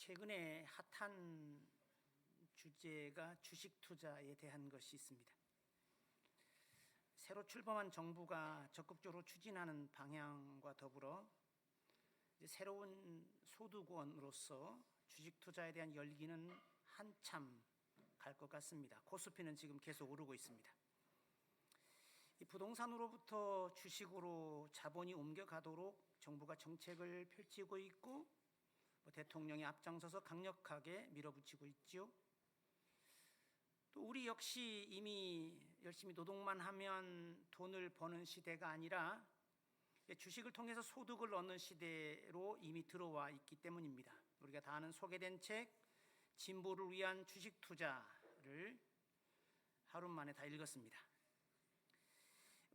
최근에 핫한 주제가 주식 투자에 대한 것이 있습니다. 새로 출범한 정부가 적극적으로 추진하는 방향과 더불어 새로운 소득원으로서 주식 투자에 대한 열기는 한참 갈 것 같습니다. 코스피는 지금 계속 오르고 있습니다. 이 부동산으로부터 주식으로 자본이 옮겨가도록 정부가 정책을 펼치고 있고 대통령이 앞장서서 강력하게 밀어붙이고 있지요. 또 우리 역시 이미 열심히 노동만 하면 돈을 버는 시대가 아니라 주식을 통해서 소득을 얻는 시대로 이미 들어와 있기 때문입니다. 우리가 다 아는 소개된 책 진보를 위한 주식 투자를 하루 만에 다 읽었습니다.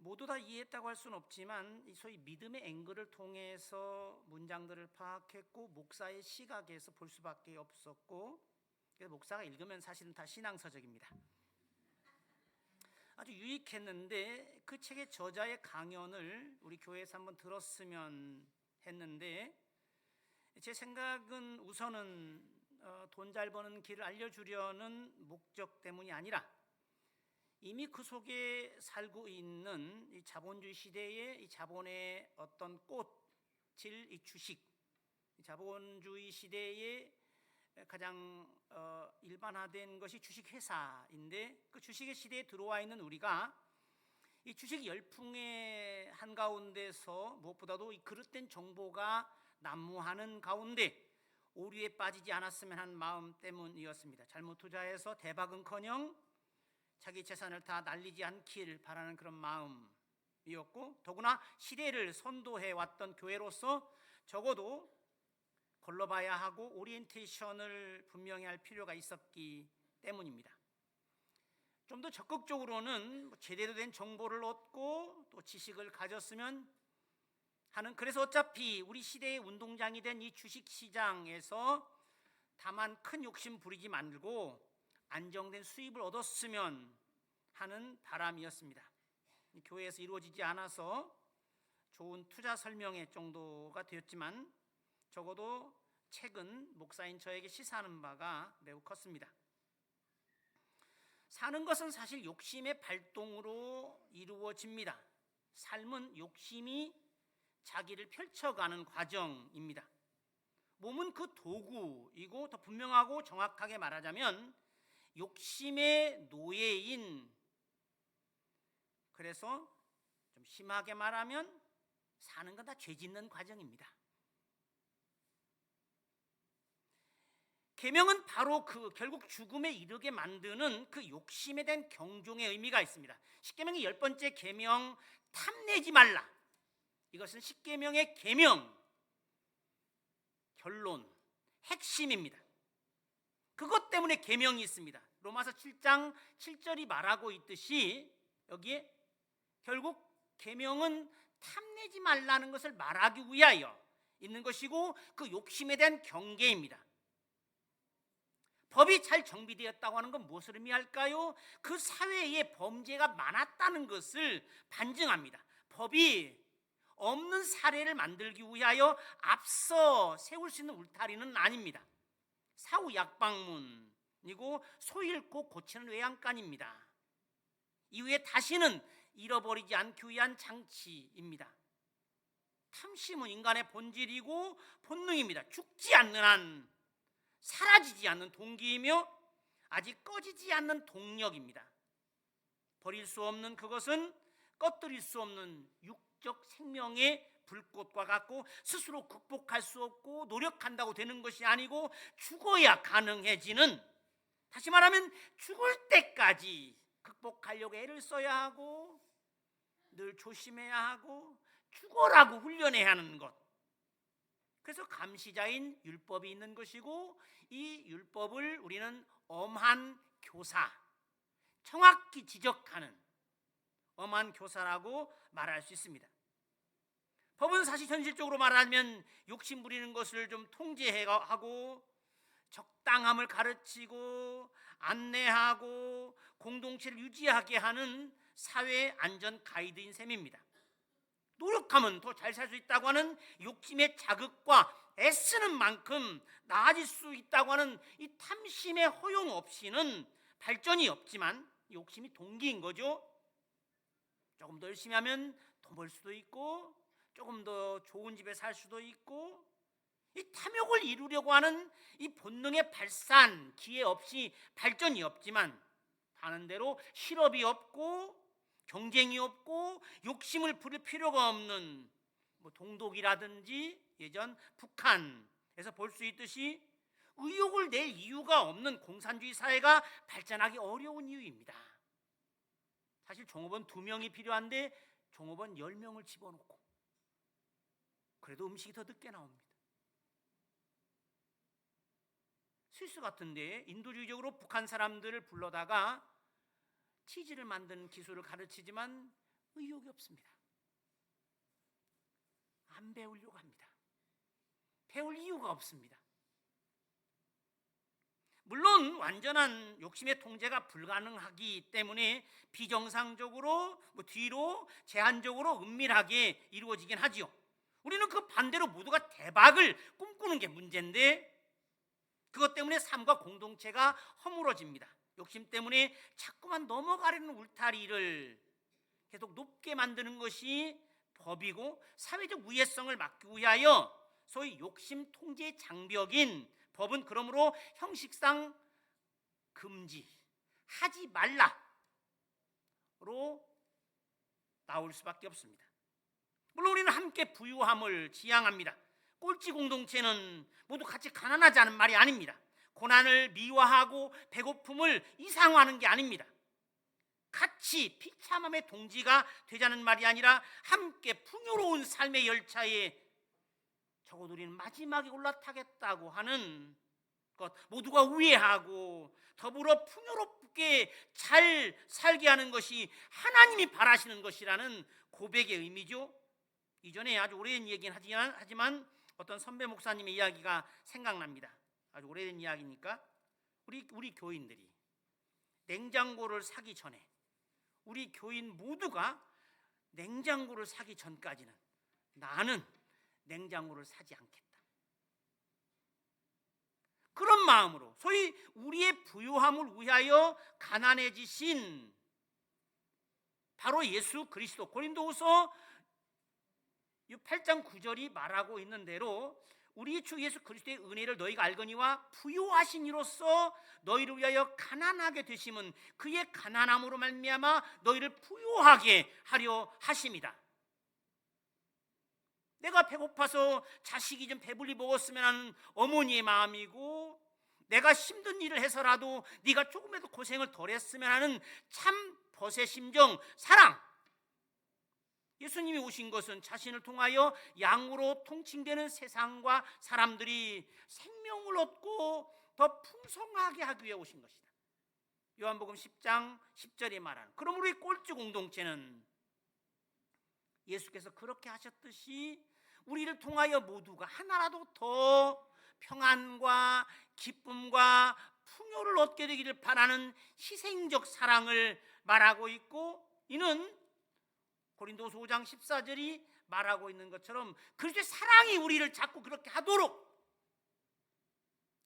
모두 다 이해했다고 할 수는 없지만 소위 믿음의 앵글을 통해서 문장들을 파악했고 목사의 시각에서 볼 수밖에 없었고, 그래서 목사가 읽으면 사실은 다 신앙서적입니다. 아주 유익했는데 그 책의 저자의 강연을 우리 교회에서 한번 들었으면 했는데, 제 생각은 우선은 돈 잘 버는 길을 알려주려는 목적 때문이 아니라 이미 그 속에 살고 있는 이 자본주의 시대의 이 자본의 어떤 꽃일 이 주식, 이 자본주의 시대의 가장 일반화된 것이 주식회사인데, 그 주식의 시대에 들어와 있는 우리가 이 주식 열풍의 한가운데서 무엇보다도 이 그릇된 정보가 난무하는 가운데 오류에 빠지지 않았으면 하는 마음 때문이었습니다. 잘못 투자해서 대박은커녕 자기 재산을 다 날리지 않길 바라는 그런 마음이었고, 더구나 시대를 선도해왔던 교회로서 적어도 걸러봐야 하고 오리엔테이션을 분명히 할 필요가 있었기 때문입니다. 좀 더 적극적으로는 제대로 된 정보를 얻고 또 지식을 가졌으면 하는, 그래서 어차피 우리 시대의 운동장이 된 이 주식시장에서 다만 큰 욕심 부리지 말고 안정된 수입을 얻었으면 하는 바람이었습니다. 교회에서 이루어지지 않아서 좋은 투자 설명회 정도가 되었지만 적어도 책은 목사인 저에게 시사하는 바가 매우 컸습니다. 사는 것은 사실 욕심의 발동으로 이루어집니다. 삶은 욕심이 자기를 펼쳐가는 과정입니다. 몸은 그 도구이고, 더 분명하고 정확하게 말하자면 욕심의 노예인, 그래서 좀 심하게 말하면 사는 건 다 죄 짓는 과정입니다. 계명은 바로 그 결국 죽음에 이르게 만드는 그 욕심에 대한 경종의 의미가 있습니다. 십계명의 10번째 계명, 탐내지 말라. 이것은 십계명의 계명, 결론, 핵심입니다. 그것 때문에 계명이 있습니다. 로마서 7장 7절이 말하고 있듯이 여기에 결국 계명은 탐내지 말라는 것을 말하기 위하여 있는 것이고, 그 욕심에 대한 경계입니다. 법이 잘 정비되었다고 하는 건 무엇을 의미할까요? 그 사회에 범죄가 많았다는 것을 반증합니다. 법이 없는 사례를 만들기 위하여 앞서 세울 수 있는 울타리는 아닙니다. 사후 약방문이고 소잃고 고치는 외양간입니다. 이후에 다시는 잃어버리지 않기 위한 장치입니다. 탐심은 인간의 본질이고 본능입니다. 죽지 않는 한 사라지지 않는 동기이며 아직 꺼지지 않는 동력입니다. 버릴 수 없는 그것은 꺼뜨릴 수 없는 육적 생명의 불꽃과 같고, 스스로 극복할 수 없고 노력한다고 되는 것이 아니고 죽어야 가능해지는, 다시 말하면 죽을 때까지 극복하려고 애를 써야 하고 늘 조심해야 하고 죽어라고 훈련해야 하는 것. 그래서 감시자인 율법이 있는 것이고, 이 율법을 우리는 엄한 교사, 정확히 지적하는 엄한 교사라고 말할 수 있습니다. 법은 사실 현실적으로 말하면 욕심 부리는 것을 좀 통제하고 적당함을 가르치고 안내하고 공동체를 유지하게 하는 사회 안전 가이드인 셈입니다. 노력하면 더 잘 살 수 있다고 하는 욕심의 자극과 애쓰는 만큼 나아질 수 있다고 하는 이 탐심의 허용 없이는 발전이 없지만 욕심이 동기인 거죠. 조금 더 열심히 하면 더 벌 수도 있고 조금 더 좋은 집에 살 수도 있고, 이 탐욕을 이루려고 하는 이 본능의 발산, 기회 없이 발전이 없지만, 다른 대로 실업이 없고 경쟁이 없고 욕심을 부릴 필요가 없는 동독이라든지 예전 북한에서 볼 수 있듯이 의욕을 낼 이유가 없는 공산주의 사회가 발전하기 어려운 이유입니다. 사실 종업원 2명이 필요한데 종업원 10명을 집어넣고 그래도 음식이 더 늦게 나옵니다. 스위스 같은데 인도주의적으로 북한 사람들을 불러다가 치즈를 만드는 기술을 가르치지만 의욕이 없습니다. 안 배우려고 합니다. 배울 이유가 없습니다. 물론 완전한 욕심의 통제가 불가능하기 때문에 비정상적으로 뒤로 제한적으로 은밀하게 이루어지긴 하지요. 우리는 그 반대로 모두가 대박을 꿈꾸는 게 문제인데, 그것 때문에 삶과 공동체가 허물어집니다. 욕심 때문에 자꾸만 넘어가려는 울타리를 계속 높게 만드는 것이 법이고, 사회적 우애성을 막기 위하여 소위 욕심 통제 장벽인 법은 그러므로 형식상 금지하지 말라로 나올 수밖에 없습니다. 물론 우리는 함께 부유함을 지향합니다. 꼴찌 공동체는 모두 같이 가난하지 않은 말이 아닙니다. 고난을 미화하고 배고픔을 이상화하는 게 아닙니다. 같이 비참함의 동지가 되자는 말이 아니라 함께 풍요로운 삶의 열차에 적어도 우리는 마지막에 올라타겠다고 하는 것, 모두가 우애하고 더불어 풍요롭게 잘 살게 하는 것이 하나님이 바라시는 것이라는 고백의 의미죠. 이전에 아주 오래된 얘기는 하지만 어떤 선배 목사님의 이야기가 생각납니다. 아주 오래된 이야기니까 우리 교인들이 냉장고를 사기 전에, 우리 교인 모두가 냉장고를 사기 전까지는 나는 냉장고를 사지 않겠다, 그런 마음으로 소위 우리의 부유함을 위하여 가난해지신 바로 예수 그리스도, 고린도후서 8장 9절이 말하고 있는 대로 우리 주 예수 그리스도의 은혜를 너희가 알거니와 부유하신 이로써 너희를 위하여 가난하게 되심은 그의 가난함으로 말미암아 너희를 부유하게 하려 하심이다. 내가 배고파서 자식이 좀 배불리 먹었으면 하는 어머니의 마음이고, 내가 힘든 일을 해서라도 네가 조금이라도 고생을 덜 했으면 하는 참 벗의 심정, 사랑. 예수님이 오신 것은 자신을 통하여 양으로 통칭되는 세상과 사람들이 생명을 얻고 더 풍성하게 하기 위해 오신 것이다. 요한복음 10장 10절에 말하는, 그러므로 이 꼴찌 공동체는 예수께서 그렇게 하셨듯이 우리를 통하여 모두가 하나라도 더 평안과 기쁨과 풍요를 얻게 되기를 바라는 희생적 사랑을 말하고 있고, 이는 고린도서 5장 14절이 말하고 있는 것처럼 그리스도의 사랑이 우리를 자꾸 그렇게 하도록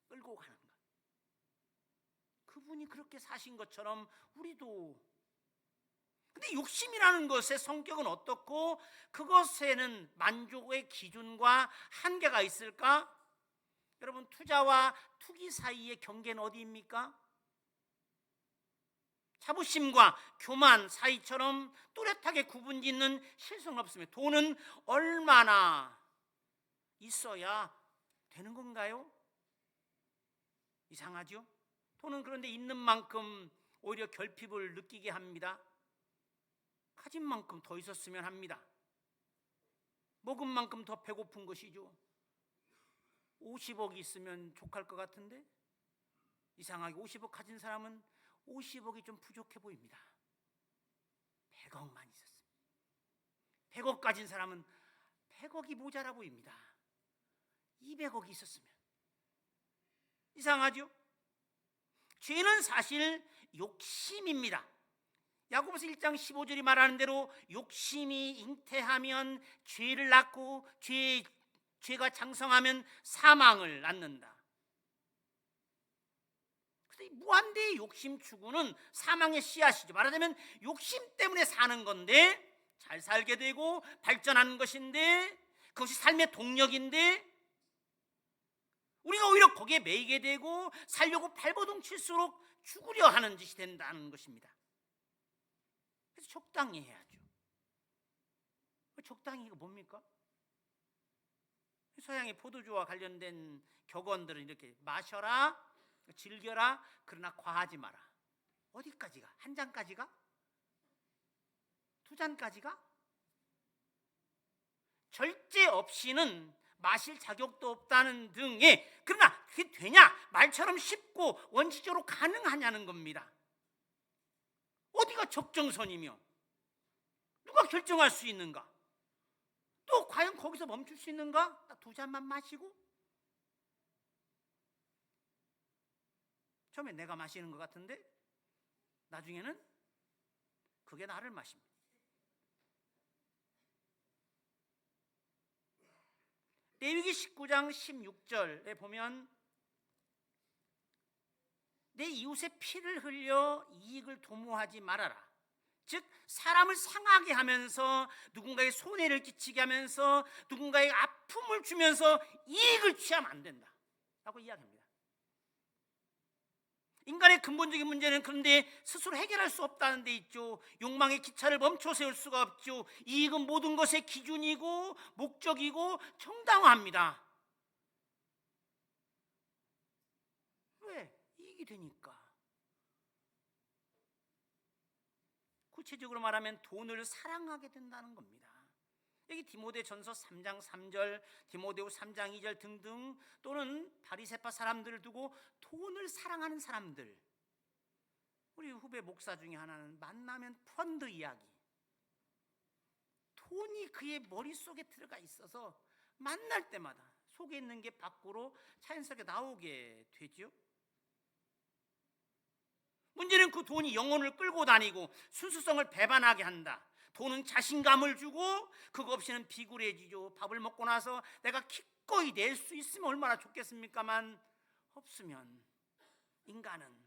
끌고 가는 것. 그분이 그렇게 사신 것처럼 우리도. 근데 욕심이라는 것의 성격은 어떻고 그것에는 만족의 기준과 한계가 있을까? 여러분, 투자와 투기 사이의 경계는 어디입니까? 자부심과 교만 사이처럼 뚜렷하게 구분짓는 실수는 없습니다. 돈은 얼마나 있어야 되는 건가요? 이상하죠? 돈은 그런데 있는 만큼 오히려 결핍을 느끼게 합니다. 가진 만큼 더 있었으면 합니다. 먹은 만큼 더 배고픈 것이죠. 50억이 있으면 족할 것 같은데 이상하게 50억 가진 사람은 50억이 좀 부족해 보입니다. 100억만 있었습니다. 100억 가진 사람은 100억이 모자라 보입니다. 200억이 있었으면. 이상하죠? 죄는 사실 욕심입니다. 야고보서 1장 15절이 말하는 대로 욕심이 잉태하면 죄를 낳고 죄의 죄가 장성하면 사망을 낳는다. 그래서 무한대의 욕심 추구는 사망의 씨앗이죠. 말하자면 욕심 때문에 사는 건데, 잘 살게 되고 발전하는 것인데, 그것이 삶의 동력인데, 우리가 오히려 거기에 매이게 되고 살려고 발버둥 칠수록 죽으려 하는 짓이 된다는 것입니다. 그래서 적당히 해야죠. 적당히 이거 뭡니까? 서양의 포도주와 관련된 격언들은 이렇게: 마셔라, 즐겨라, 그러나 과하지 마라. 어디까지가? 한 잔까지가? 두 잔까지가? 절제 없이는 마실 자격도 없다는 등의, 그러나 그게 되냐? 말처럼 쉽고 원칙적으로 가능하냐는 겁니다. 어디가 적정선이며 누가 결정할 수 있는가? 또 과연 거기서 멈출 수 있는가? 두 잔만 마시고? 처음에 내가 마시는 것 같은데 나중에는 그게 나를 마십니다. 레위기 19장 16절에 보면 내 이웃의 피를 흘려 이익을 도모하지 말아라. 즉 사람을 상하게 하면서 누군가에게 손해를 끼치게 하면서 누군가에게 아픔을 주면서 이익을 취하면 안 된다 라고 이야기합니다. 인간의 근본적인 문제는 그런데 스스로 해결할 수 없다는 데 있죠. 욕망의 기차를 멈춰 세울 수가 없죠. 이익은 모든 것의 기준이고 목적이고 정당화합니다. 왜? 이익이 되니까. 구체적으로 말하면 돈을 사랑하게 된다는 겁니다. 여기 디모데전서 3장 3절, 디모데후 3장 2절 등등, 또는 바리새파 사람들을 두고 돈을 사랑하는 사람들, 우리 후배 목사 중에 하나는 만나면 펀드 이야기, 돈이 그의 머릿속에 들어가 있어서 만날 때마다 속에 있는 게 밖으로 자연스럽게 나오게 되죠. 문제는 그 돈이 영혼을 끌고 다니고 순수성을 배반하게 한다. 돈은 자신감을 주고 그거 없이는 비굴해지죠. 밥을 먹고 나서 내가 기꺼이 낼 수 있으면 얼마나 좋겠습니까만 없으면 인간은,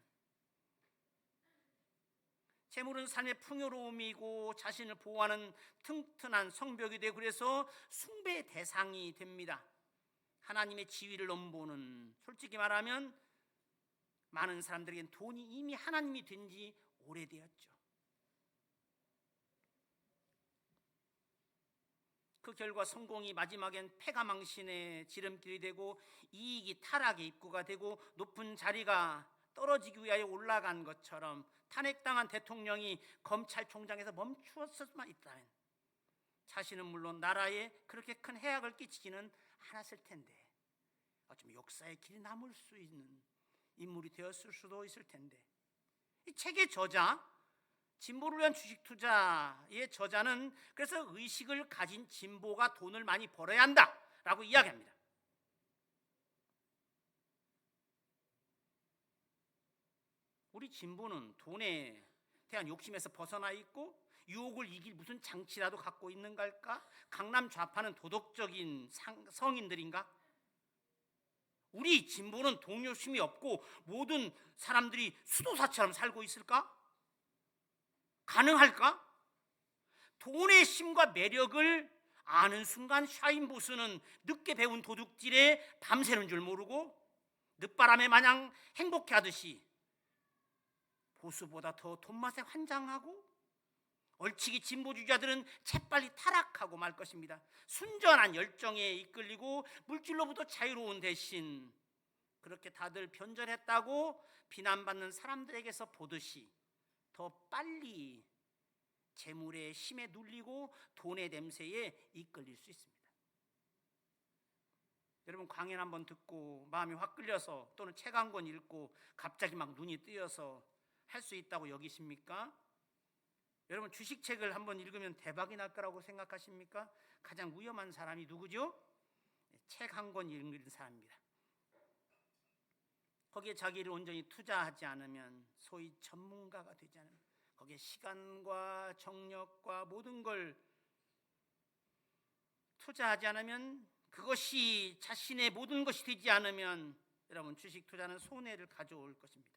재물은 삶의 풍요로움이고 자신을 보호하는 튼튼한 성벽이 되고 그래서 숭배의 대상이 됩니다. 하나님의 지위를 넘보는, 솔직히 말하면 많은 사람들에겐 돈이 이미 하나님이 된 지 오래되었죠. 그 결과 성공이 마지막엔 패가망신의 지름길이 되고 이익이 타락의 입구가 되고 높은 자리가 떨어지기 위하여 올라간 것처럼 탄핵당한 대통령이 검찰총장에서 멈추었을만 있다면 자신은 물론 나라에 그렇게 큰 해악을 끼치지는 않았을 텐데 어쩌면 역사의 길이 남을 수 있는 인물이 되었을 수도 있을 텐데, 이 책의 저자, 진보를 위한 주식 투자의 저자는 그래서 의식을 가진 진보가 돈을 많이 벌어야 한다라고 이야기합니다. 우리 진보는 돈에 대한 욕심에서 벗어나 있고 유혹을 이길 무슨 장치라도 갖고 있는 걸까? 강남 좌파는 도덕적인 성인들인가? 우리 진보는 돈 욕심이 없고 모든 사람들이 수도사처럼 살고 있을까? 가능할까? 돈의 힘과 매력을 아는 순간 샤인보스는 늦게 배운 도둑질에 밤새는 줄 모르고 늦바람에 마냥 행복해하듯이 보수보다 더 돈맛에 환장하고, 얼치기 진보주의자들은 재빨리 타락하고 말 것입니다. 순전한 열정에 이끌리고 물질로부터 자유로운 대신 그렇게 다들 변절했다고 비난받는 사람들에게서 보듯이 더 빨리 재물의 힘에 눌리고 돈의 냄새에 이끌릴 수 있습니다. 여러분, 강연 한번 듣고 마음이 확 끌려서 또는 책 한 권 읽고 갑자기 막 눈이 뜨여서 할 수 있다고 여기십니까? 여러분, 주식책을 한번 읽으면 대박이 날 거라고 생각하십니까? 가장 위험한 사람이 누구죠? 책 한 권 읽는 사람입니다. 거기에 자기를 온전히 투자하지 않으면, 소위 전문가가 되지 않으면, 거기에 시간과 정력과 모든 걸 투자하지 않으면 그것이 자신의 모든 것이 되지 않으면 여러분 주식 투자는 손해를 가져올 것입니다.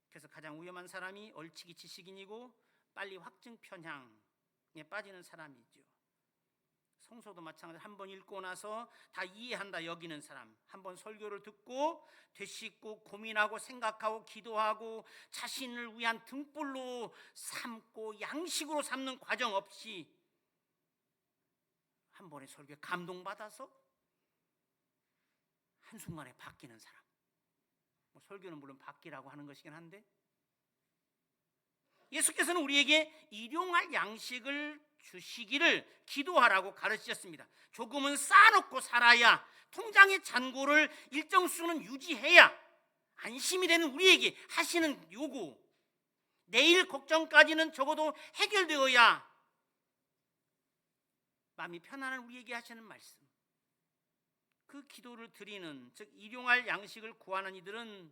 그래서 가장 위험한 사람이 얼치기 지식인이고 빨리 확증 편향에 빠지는 사람이죠. 성서도 마찬가지로 한번 읽고 나서 다 이해한다 여기는 사람, 한번 설교를 듣고 되씹고 고민하고 생각하고 기도하고 자신을 위한 등불로 삼고 양식으로 삼는 과정 없이 한 번의 설교에 감동받아서 한순간에 바뀌는 사람. 설교는 물론 바뀌라고 하는 것이긴 한데 예수께서는 우리에게 일용할 양식을 주시기를 기도하라고 가르치셨습니다. 조금은 쌓아놓고 살아야, 통장의 잔고를 일정 수는 유지해야 안심이 되는 우리에게 하시는 요구, 내일 걱정까지는 적어도 해결되어야 마음이 편안한 우리에게 하시는 말씀, 그 기도를 드리는, 즉 일용할 양식을 구하는 이들은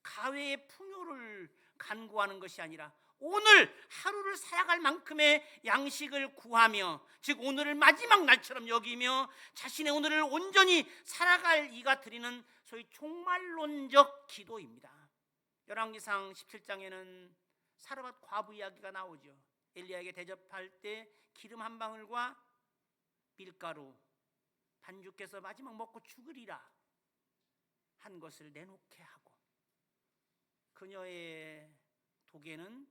가외의 풍요를 간구하는 것이 아니라 오늘 하루를 살아갈 만큼의 양식을 구하며, 즉 오늘을 마지막 날처럼 여기며 자신의 오늘을 온전히 살아갈 이가 드리는 소위 종말론적 기도입니다. 열왕기상 17장에는 사르밧 과부 이야기가 나오죠. 엘리야에게 대접할 때 기름 한 방울과 밀가루, 반주께서 마지막 먹고 죽으리라 한 것을 내놓게 하고, 그녀의 독에는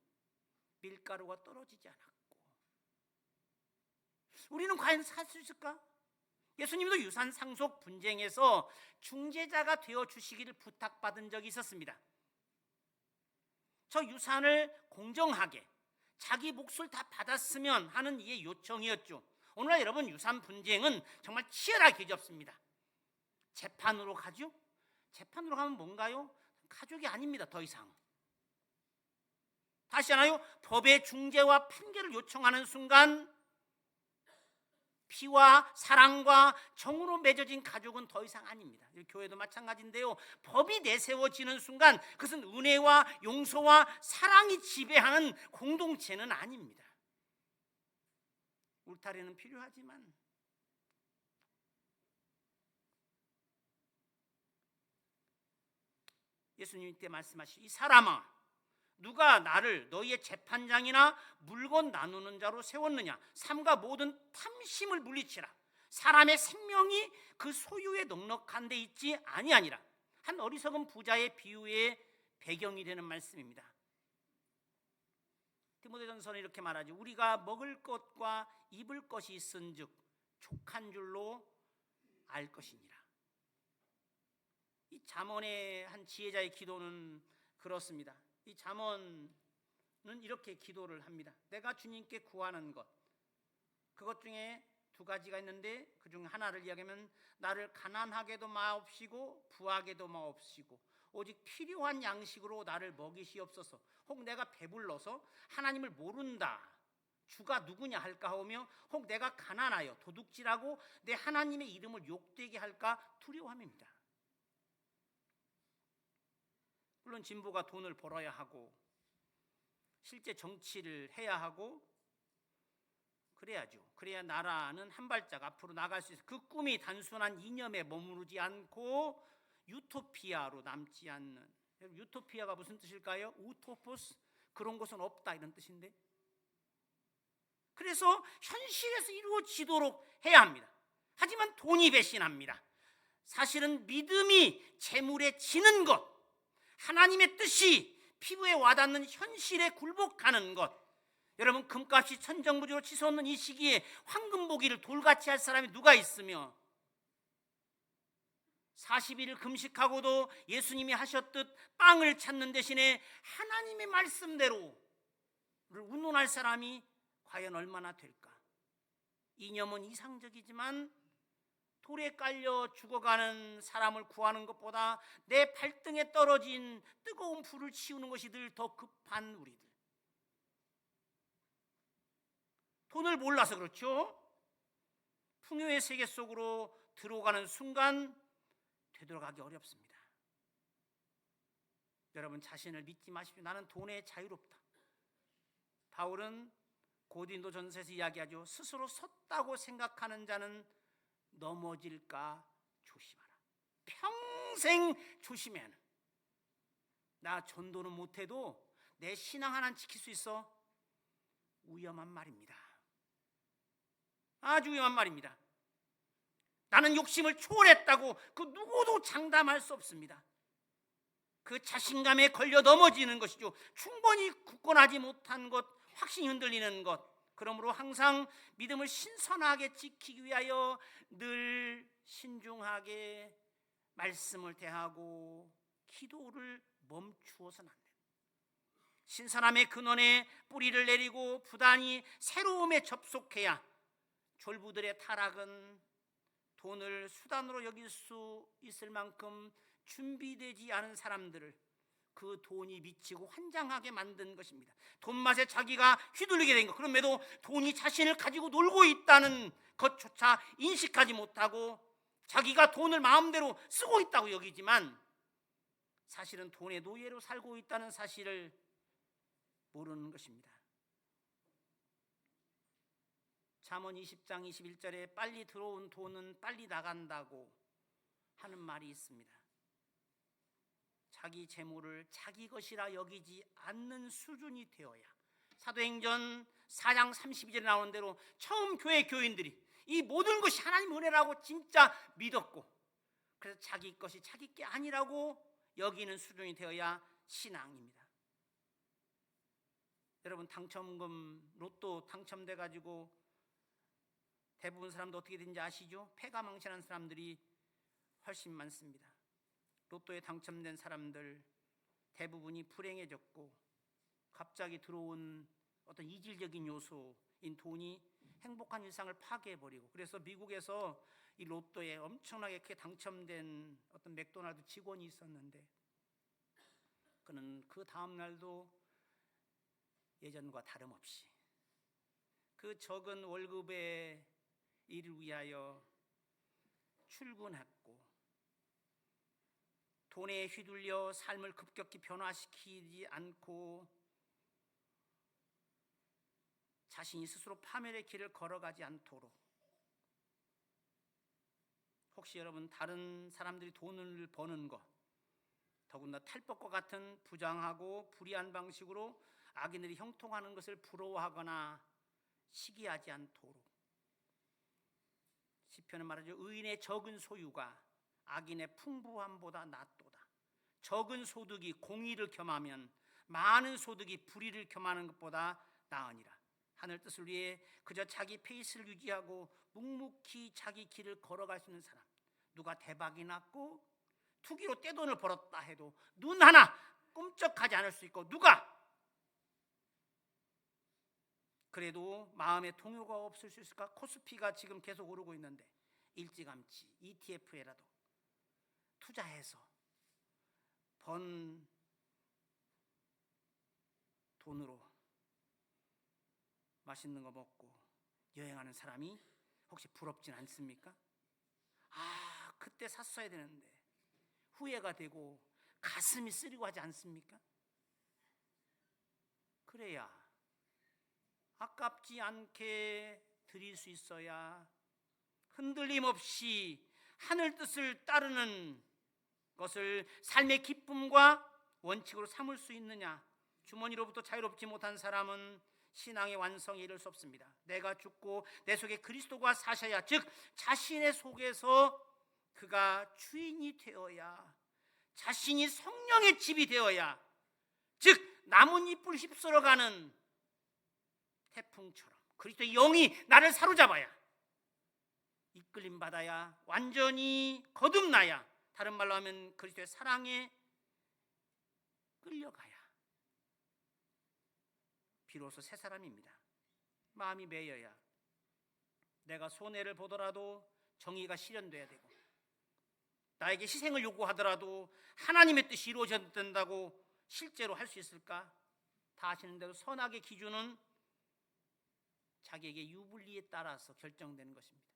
밀가루가 떨어지지 않았고, 우리는 과연 살 수 있을까? 예수님도 유산 상속 분쟁에서 중재자가 되어 주시기를 부탁받은 적이 있었습니다. 저 유산을 공정하게 자기 몫을 다 받았으면 하는 이의 요청이었죠. 오늘날 여러분 유산 분쟁은 정말 치열하게 뒤집습니다. 재판으로 가죠? 재판으로 가면 뭔가요? 가족이 아닙니다. 더 이상. 다시 하나요? 법의 중재와 판결을 요청하는 순간 피와 사랑과 정으로 맺어진 가족은 더 이상 아닙니다. 교회도 마찬가지인데요, 법이 내세워지는 순간 그것은 은혜와 용서와 사랑이 지배하는 공동체는 아닙니다. 울타리는 필요하지만 예수님 때 말씀하시기, 이 사람아, 누가 나를 너희의 재판장이나 물건 나누는 자로 세웠느냐? 삼가 모든 탐심을 물리치라. 사람의 생명이 그 소유에 넉넉한 데 있지 아니하니라. 한 어리석은 부자의 비유의 배경이 되는 말씀입니다. 디모데전서는 이렇게 말하죠. 우리가 먹을 것과 입을 것이 있은즉 족한 줄로 알 것이니라. 이 잠언의 한 지혜자의 기도는 그렇습니다. 이 잠언은 이렇게 기도를 합니다. 내가 주님께 구하는 것, 그것 중에 두 가지가 있는데 그 중 하나를 이야기하면, 나를 가난하게도 마옵시고 부하게도 마옵시고 오직 필요한 양식으로 나를 먹이시옵소서. 혹 내가 배불러서 하나님을 모른다, 주가 누구냐 할까 하오며, 혹 내가 가난하여 도둑질하고 내 하나님의 이름을 욕되게 할까 두려워함입니다. 물론 진보가 돈을 벌어야 하고 실제 정치를 해야 하고 그래야죠. 그래야 나라는 한 발짝 앞으로 나갈 수 있어요. 그 꿈이 단순한 이념에 머무르지 않고 유토피아로 남지 않는, 유토피아가 무슨 뜻일까요? 우토포스, 그런 것은 없다, 이런 뜻인데, 그래서 현실에서 이루어지도록 해야 합니다. 하지만 돈이 배신합니다. 사실은 믿음이 재물에 지는 것, 하나님의 뜻이 피부에 와닿는 현실에 굴복하는 것. 여러분, 금값이 천정부지로 치솟는 이 시기에 황금보기를 돌같이 할 사람이 누가 있으며, 40일을 금식하고도 예수님이 하셨듯 빵을 찾는 대신에 하나님의 말씀대로를 운운할 사람이 과연 얼마나 될까? 이념은 이상적이지만 돌에 깔려 죽어가는 사람을 구하는 것보다 내 발등에 떨어진 뜨거운 불을 치우는 것이 늘 더 급한 우리들. 돈을 몰라서 그렇죠. 풍요의 세계 속으로 들어가는 순간 되돌아가기 어렵습니다. 여러분, 자신을 믿지 마십시오. 나는 돈에 자유롭다. 바울은 고린도 전서에서 이야기하죠. 스스로 섰다고 생각하는 자는 넘어질까 조심하라. 평생 조심해야 하는. 나 전도는 못해도 내 신앙 하나는 지킬 수 있어. 위험한 말입니다. 아주 위험한 말입니다. 나는 욕심을 초월했다고 그 누구도 장담할 수 없습니다. 그 자신감에 걸려 넘어지는 것이죠. 충분히 굳건하지 못한 것, 확신이 흔들리는 것. 그러므로 항상 믿음을 신선하게 지키기 위하여 늘 신중하게 말씀을 대하고 기도를 멈추어서는 안 됩니다. 신선함의 근원에 뿌리를 내리고 부단히 새로움에 접속해야 졸부들의 타락은 돈을 수단으로 여길 수 있을 만큼 준비되지 않은 사람들을 그 돈이 미치고 환장하게 만든 것입니다. 돈맛에 자기가 휘둘리게 된 것, 그럼에도 돈이 자신을 가지고 놀고 있다는 것조차 인식하지 못하고 자기가 돈을 마음대로 쓰고 있다고 여기지만 사실은 돈의 노예로 살고 있다는 사실을 모르는 것입니다. 잠언 20장 21절에 빨리 들어온 돈은 빨리 나간다고 하는 말이 있습니다. 자기 재물을 자기 것이라 여기지 않는 수준이 되어야, 사도행전 4장 32절에 나오는 대로 처음 교회 교인들이 이 모든 것이 하나님 은혜라고 진짜 믿었고, 그래서 자기 것이 자기 게 아니라고 여기는 수준이 되어야 신앙입니다. 여러분, 당첨금 로또 당첨돼 가지고 대부분 사람도 어떻게 되는지 아시죠? 패가망신한 사람들이 훨씬 많습니다. 로또에 당첨된 사람들 대부분이 불행해졌고, 갑자기 들어온 어떤 이질적인 요소인 돈이 행복한 일상을 파괴해버리고, 그래서 미국에서 이 로또에 엄청나게 크게 당첨된 어떤 맥도날드 직원이 있었는데, 그는 그 다음 날도 예전과 다름없이 그 적은 월급의 일을 위하여 출근했고, 돈에 휘둘려 삶을 급격히 변화시키지 않고 자신이 스스로 파멸의 길을 걸어가지 않도록, 혹시 여러분 다른 사람들이 돈을 버는 것, 더군다나 탈법과 같은 부당하고 불의한 방식으로 악인들이 형통하는 것을 부러워하거나 시기하지 않도록, 시편은 말하죠. 의인의 적은 소유가 악인의 풍부함보다 낫도다. 적은 소득이 공의를 겸하면 많은 소득이 불의를 겸하는 것보다 나으니라. 하늘 뜻을 위해 그저 자기 페이스를 유지하고 묵묵히 자기 길을 걸어갈 수 있는 사람, 누가 대박이 났고 투기로 떼돈을 벌었다 해도 눈 하나 꿈쩍하지 않을 수 있고, 누가 그래도 마음에 동요가 없을 수 있을까? 코스피가 지금 계속 오르고 있는데 일찌감치 ETF에라도 투자해서 번 돈으로 맛있는 거 먹고 여행하는 사람이 혹시 부럽진 않습니까? 아, 그때 샀어야 되는데 후회가 되고 가슴이 쓰리고 하지 않습니까? 그래야 아깝지 않게 드릴 수 있어야 흔들림 없이 하늘 뜻을 따르는 것을 삶의 기쁨과 원칙으로 삼을 수 있느냐. 주머니로부터 자유롭지 못한 사람은 신앙의 완성에 이를 수 없습니다. 내가 죽고 내 속에 그리스도가 사셔야, 즉 자신의 속에서 그가 주인이 되어야, 자신이 성령의 집이 되어야, 즉 나뭇잎을 휩쓸어가는 태풍처럼 그리스도의 영이 나를 사로잡아야, 이끌림 받아야, 완전히 거듭나야, 다른 말로 하면 그리스도의 사랑에 끌려가야 비로소 새 사람입니다. 마음이 매여야, 내가 손해를 보더라도 정의가 실현돼야 되고, 나에게 희생을 요구하더라도 하나님의 뜻이 이루어져야 된다고 실제로 할 수 있을까? 다 아시는 대로 선악의 기준은 자기에게 유불리에 따라서 결정되는 것입니다.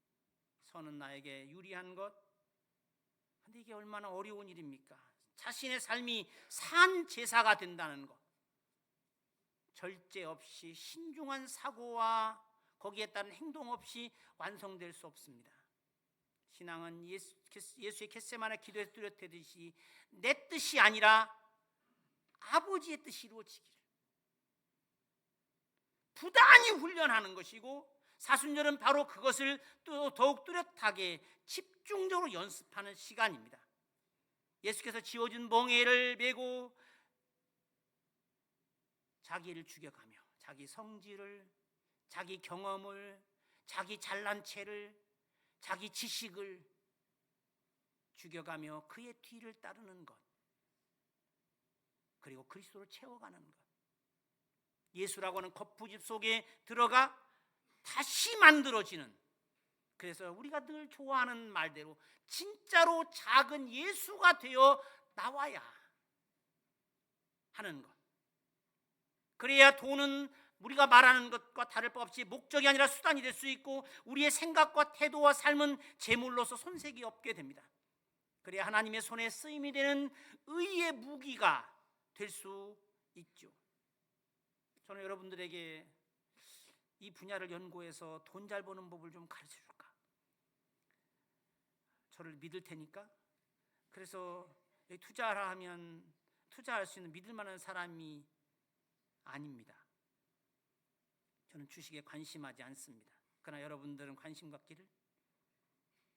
선은 나에게 유리한 것, 근데 이게 얼마나 어려운 일입니까? 자신의 삶이 산 제사가 된다는 것, 절제 없이 신중한 사고와 거기에 따른 행동 없이 완성될 수 없습니다. 신앙은 예수의 겟세마네 기도에서 뚜렷했듯이 내 뜻이 아니라 아버지의 뜻이 이루어지기를 부단히 훈련하는 것이고, 사순절은 바로 그것을 또 더욱 뚜렷하게 집중적으로 연습하는 시간입니다. 예수께서 지어준 멍에를 메고 자기를 죽여가며 자기 성질을, 자기 경험을, 자기 잘난 체를, 자기 지식을 죽여가며 그의 뒤를 따르는 것, 그리고 그리스도를 채워가는 것, 예수라고 하는 거푸집 속에 들어가 다시 만들어지는, 그래서 우리가 늘 좋아하는 말대로 진짜로 작은 예수가 되어 나와야 하는 것. 그래야 돈은 우리가 말하는 것과 다를 바 없이 목적이 아니라 수단이 될 수 있고, 우리의 생각과 태도와 삶은 재물로서 손색이 없게 됩니다. 그래야 하나님의 손에 쓰임이 되는 의의 무기가 될 수 있죠. 저는 여러분들에게 이 분야를 연구해서 돈 잘 버는 법을 좀 가르쳐 줄까? 저를 믿을 테니까. 그래서 투자하라 하면 투자할 수 있는 믿을 만한 사람이 아닙니다. 저는 주식에 관심하지 않습니다. 그러나 여러분들은 관심 갖기를.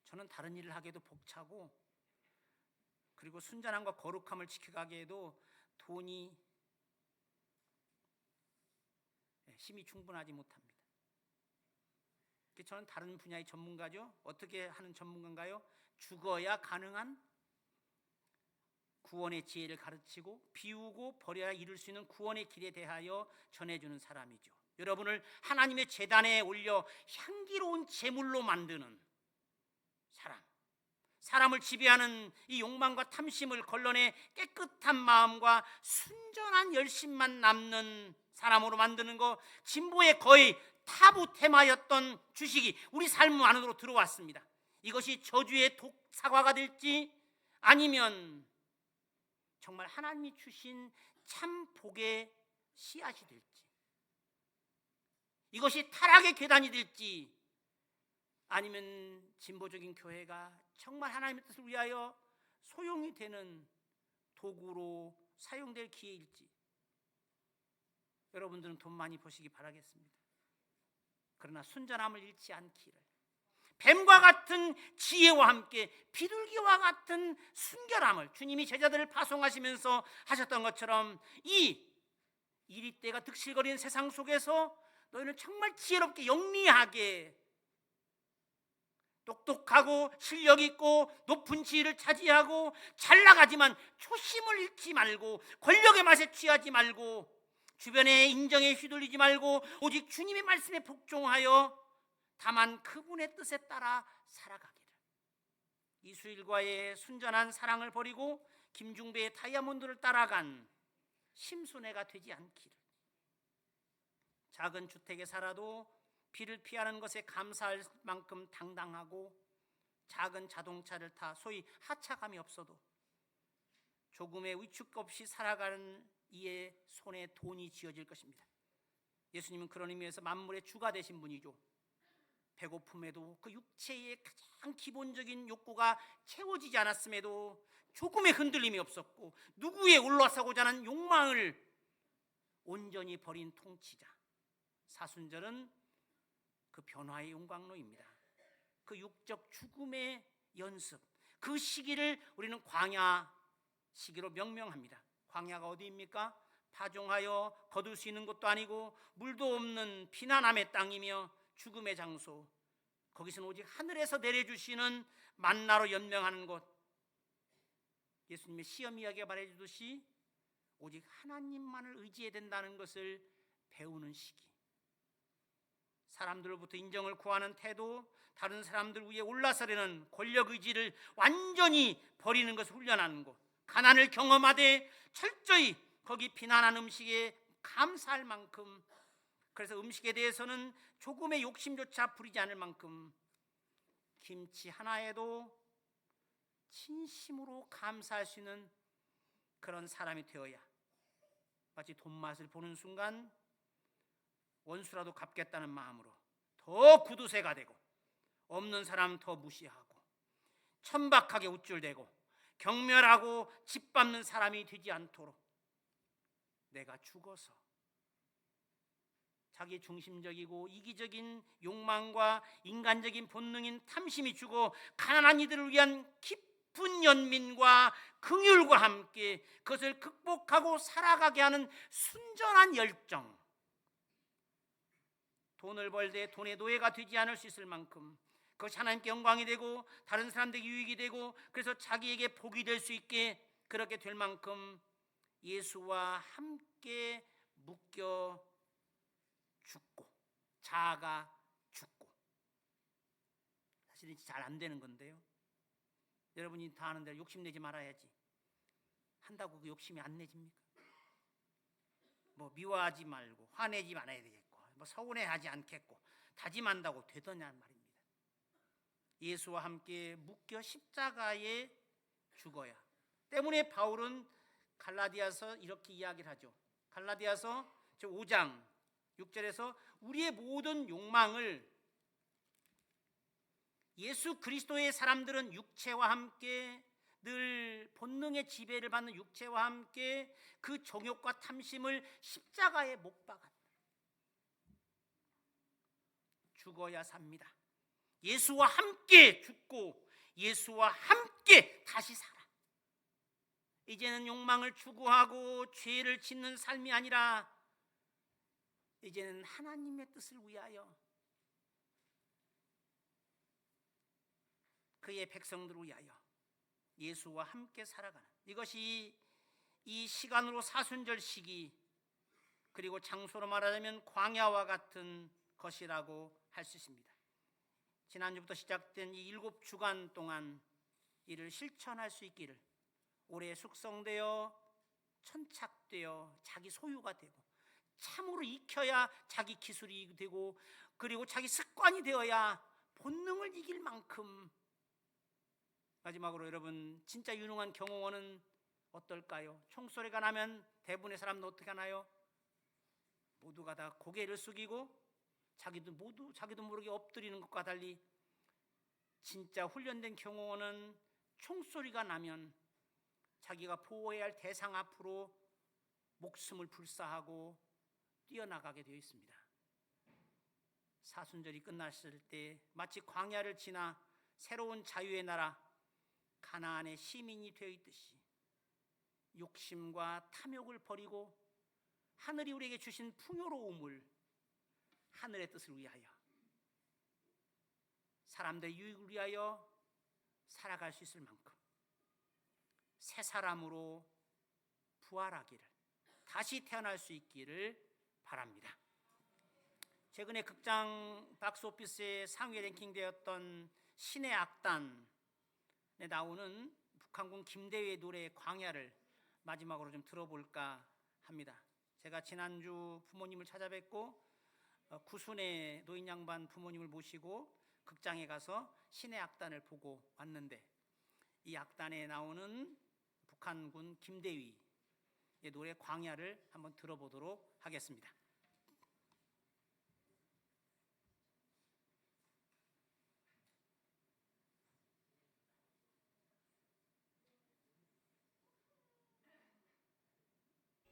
저는 다른 일을 하기에도 벅차고, 그리고 순전함과 거룩함을 지켜가기에도 돈이 힘이 충분하지 못합니다. 저는 다른 분야의 전문가죠. 어떻게 하는 전문가인가요? 죽어야 가능한 구원의 지혜를 가르치고, 비우고 버려야 이룰 수 있는 구원의 길에 대하여 전해주는 사람이죠. 여러분을 하나님의 제단에 올려 향기로운 제물로 만드는 사람, 사람을 지배하는 이 욕망과 탐심을 걸러내 깨끗한 마음과 순전한 열심만 남는 사람으로 만드는 것, 진보의 거의 타부 테마였던 주식이 우리 삶 안으로 들어왔습니다. 이것이 저주의 독사과가 될지, 아니면 정말 하나님이 주신 참 복의 씨앗이 될지, 이것이 타락의 계단이 될지, 아니면 진보적인 교회가 정말 하나님의 뜻을 위하여 소용이 되는 도구로 사용될 기회일지. 여러분들은 돈 많이 버시기 바라겠습니다. 그러나 순전함을 잃지 않기를, 뱀과 같은 지혜와 함께 비둘기와 같은 순결함을 주님이 제자들을 파송하시면서 하셨던 것처럼, 이 이리때가 득실거리는 세상 속에서 너희는 정말 지혜롭게 영리하게 똑똑하고 실력 있고 높은 지위를 차지하고 잘 나가지만 초심을 잃지 말고, 권력의 맛에 취하지 말고, 주변의 인정에 휘둘리지 말고, 오직 주님의 말씀에 복종하여 다만 그분의 뜻에 따라 살아가기를, 이수일과의 순전한 사랑을 버리고 김중배의 다이아몬드를 따라간 심순애가 되지 않기를, 작은 주택에 살아도 비를 피하는 것에 감사할 만큼 당당하고, 작은 자동차를 타 소위 하차감이 없어도 조금의 위축 없이 살아가는 이의 손에 돈이 쥐어질 것입니다. 예수님은 그런 의미에서 만물의 주가 되신 분이죠. 배고픔에도 그 육체의 가장 기본적인 욕구가 채워지지 않았음에도 조금의 흔들림이 없었고, 누구의 올라서고자 하는 욕망을 온전히 버린 통치자. 사순절은 그 변화의 용광로입니다. 그 육적 죽음의 연습, 그 시기를 우리는 광야 시기로 명명합니다. 광야가 어디입니까? 파종하여 거둘 수 있는 것도 아니고 물도 없는 피난함의 땅이며 죽음의 장소, 거기서는 오직 하늘에서 내려주시는 만나로 연명하는 곳. 예수님의 시험 이야기가 말해주듯이 오직 하나님만을 의지해야 된다는 것을 배우는 시기, 사람들로부터 인정을 구하는 태도, 다른 사람들 위에 올라서려는 권력 의지를 완전히 버리는 것을 훈련하는 곳, 가난을 경험하되 철저히 거기 비난한 음식에 감사할 만큼, 그래서 음식에 대해서는 조금의 욕심조차 부리지 않을 만큼 김치 하나에도 진심으로 감사할 수 있는 그런 사람이 되어야, 마치 돈맛을 보는 순간 원수라도 갚겠다는 마음으로 더 구두쇠가 되고, 없는 사람 더 무시하고, 천박하게 우쭐대고 경멸하고 짓밟는 사람이 되지 않도록 내가 죽어서 자기 중심적이고 이기적인 욕망과 인간적인 본능인 탐심이 죽어 가난한 이들을 위한 깊은 연민과 긍휼과 함께 그것을 극복하고 살아가게 하는 순전한 열정, 돈을 벌 때 돈의 노예가 되지 않을 수 있을 만큼 그것이 하나님께 영광이 되고 다른 사람들에게 유익이 되고 그래서 자기에게 복이 될 수 있게 그렇게 될 만큼 예수와 함께 묶여 죽고 자아가 죽고, 사실은 잘 안 되는 건데요. 여러분이 다 아는 대로 욕심내지 말아야지 한다고 그 욕심이 안 내집니까? 뭐 미워하지 말고 화내지 말아야 되겠고 뭐 서운해하지 않겠고 다짐한다고 되더냐는 말입니다. 예수와 함께 묶여 십자가에 죽어야 때문에 바울은 갈라디아서 이렇게 이야기를 하죠. 갈라디아서 5장 6절에서 우리의 모든 욕망을, 예수 그리스도의 사람들은 육체와 함께 늘 본능의 지배를 받는 육체와 함께 그 정욕과 탐심을 십자가에 못 박았다. 죽어야 삽니다. 예수와 함께 죽고 예수와 함께 다시 살아. 이제는 욕망을 추구하고 죄를 짓는 삶이 아니라 이제는 하나님의 뜻을 위하여 그의 백성들을 위하여 예수와 함께 살아가는, 이것이 이 시간으로 사순절 시기 그리고 장소로 말하자면 광야와 같은 것이라고 할 수 있습니다. 지난주부터 시작된 이 7주간 동안 이를 실천할 수 있기를, 오래 숙성되어 천착되어 자기 소유가 되고 참으로 익혀야 자기 기술이 되고 그리고 자기 습관이 되어야 본능을 이길 만큼. 마지막으로 여러분, 진짜 유능한 경호원은 어떨까요? 총소리가 나면 대부분의 사람은 어떻게 하나요? 모두가 다 고개를 숙이고 자기도 모르게 엎드리는 것과 달리 진짜 훈련된 경호원은 총소리가 나면 자기가 보호해야 할 대상 앞으로 목숨을 불사하고 뛰어나가게 되어 있습니다. 사순절이 끝났을 때 마치 광야를 지나 새로운 자유의 나라 가나안의 시민이 되어 있듯이 욕심과 탐욕을 버리고 하늘이 우리에게 주신 풍요로움을, 하늘의 뜻을 위하여 사람들의 유익을 위하여 살아갈 수 있을 만큼 새 사람으로 부활하기를, 다시 태어날 수 있기를 바랍니다. 최근에 극장 박스오피스에 상위 랭킹되었던 신의 악단에 나오는 북한군 김대휘의 노래 광야를 마지막으로 좀 들어볼까 합니다. 제가 지난주 부모님을 찾아뵙고 구순의 노인 양반 부모님을 모시고 극장에 가서 신의 악단을 보고 왔는데, 이 악단에 나오는 북한군 김대휘의 노래 광야를 한번 들어보도록 하겠습니다.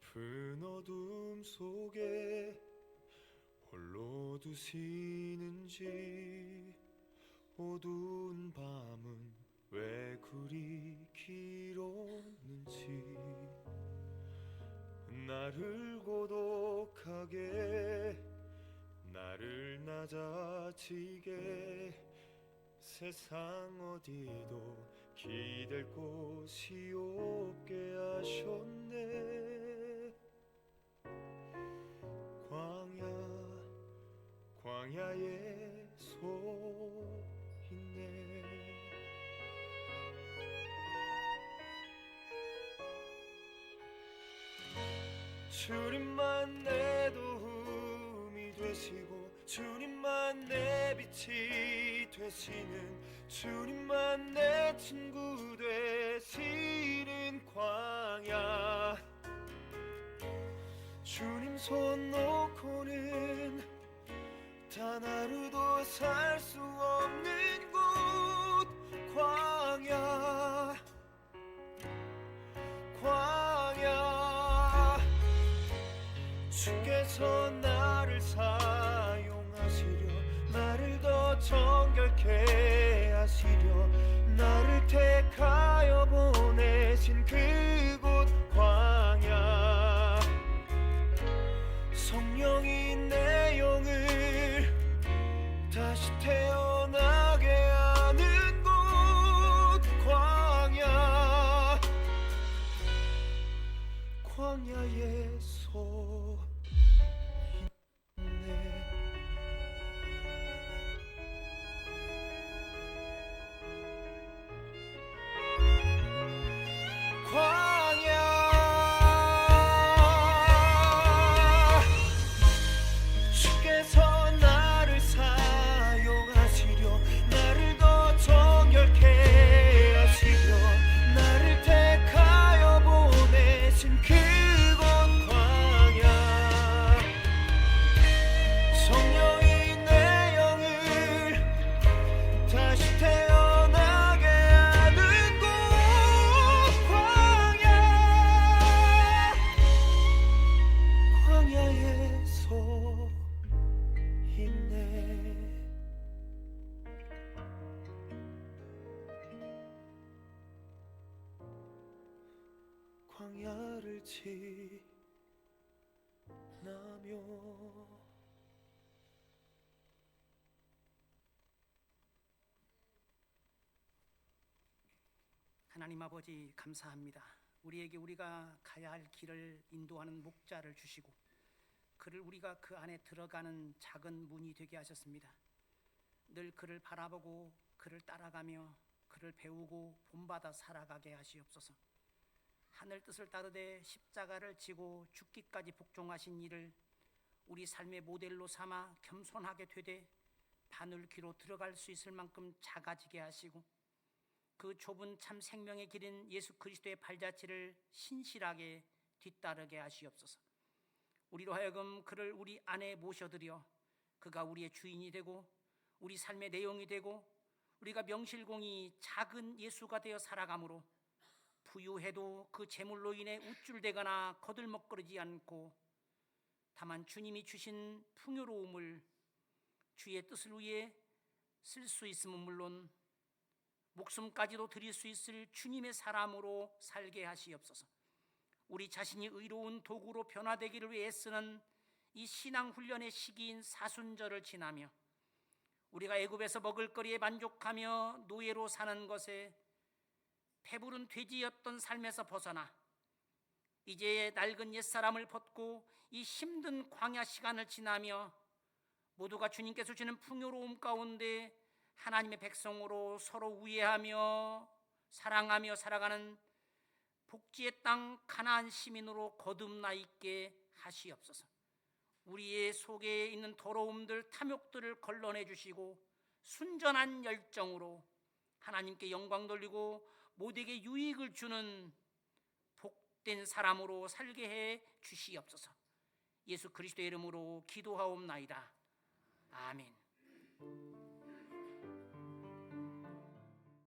푸른 어둠 속에 홀로 두시는지, 어두운 밤은 왜 그리 길었는지, 나를 고독하게 나를 낮아지게 세상 어디도 기댈 곳이 없게 하셨네. 광야에 서 있네. 주님만 내 도움이 되시고 주님만 내 빛이 되시는, 주님만 내 친구 되시는 광야. 주님 손 놓고는 단 하루도 살 수 없는 곳 광야. 광야 광야 주께서 나를 사용하시려 나를 더 정결케 하시려 나를 택하여 보내신 그곳 광야 성령이 내 영을 다시 태어나게 하는 곳 광야 광야의 소 광야 주께서 나를 사용하시려 나를 더 정결케 하시려 나를 택하여 보내신 그곳 광야 성령이 내 영을 다시 태어나게 하는 곳 광야의 소인네 광야를 지나며 하나님 아버지 감사합니다. 우리에게 우리가 가야 할 길을 인도하는 목자를 주시고 그를 우리가 그 안에 들어가는 작은 문이 되게 하셨습니다. 늘 그를 바라보고 그를 따라가며 그를 배우고 본받아 살아가게 하시옵소서. 하늘 뜻을 따르되 십자가를 지고 죽기까지 복종하신 이를 우리 삶의 모델로 삼아 겸손하게 되되 바늘귀로 들어갈 수 있을 만큼 작아지게 하시고 그 좁은 참 생명의 길인 예수 그리스도의 발자취를 신실하게 뒤따르게 하시옵소서. 우리로 하여금 그를 우리 안에 모셔들여 그가 우리의 주인이 되고 우리 삶의 내용이 되고 우리가 명실공히 작은 예수가 되어 살아가므로 부유해도 그 재물로 인해 우쭐대거나 거들먹거리지 않고 다만 주님이 주신 풍요로움을 주의 뜻을 위해 쓸 수 있음은 물론 목숨까지도 드릴 수 있을 주님의 사람으로 살게 하시옵소서. 우리 자신이 의로운 도구로 변화되기를 위해 애쓰는 이 신앙훈련의 시기인 사순절을 지나며 우리가 애굽에서 먹을거리에 만족하며 노예로 사는 것에 배부른 돼지였던 삶에서 벗어나 이제 낡은 옛사람을 벗고 이 힘든 광야 시간을 지나며 모두가 주님께서 주시는 풍요로움 가운데 하나님의 백성으로 서로 우애하며 사랑하며 살아가는 복지의 땅 가나안 시민으로 거듭나 있게 하시옵소서. 우리의 속에 있는 더러움들 탐욕들을 걸러내 주시고 순전한 열정으로 하나님께 영광 돌리고 모두에게 유익을 주는 복된 사람으로 살게 해 주시옵소서. 예수 그리스도의 이름으로 기도하옵나이다. 아멘.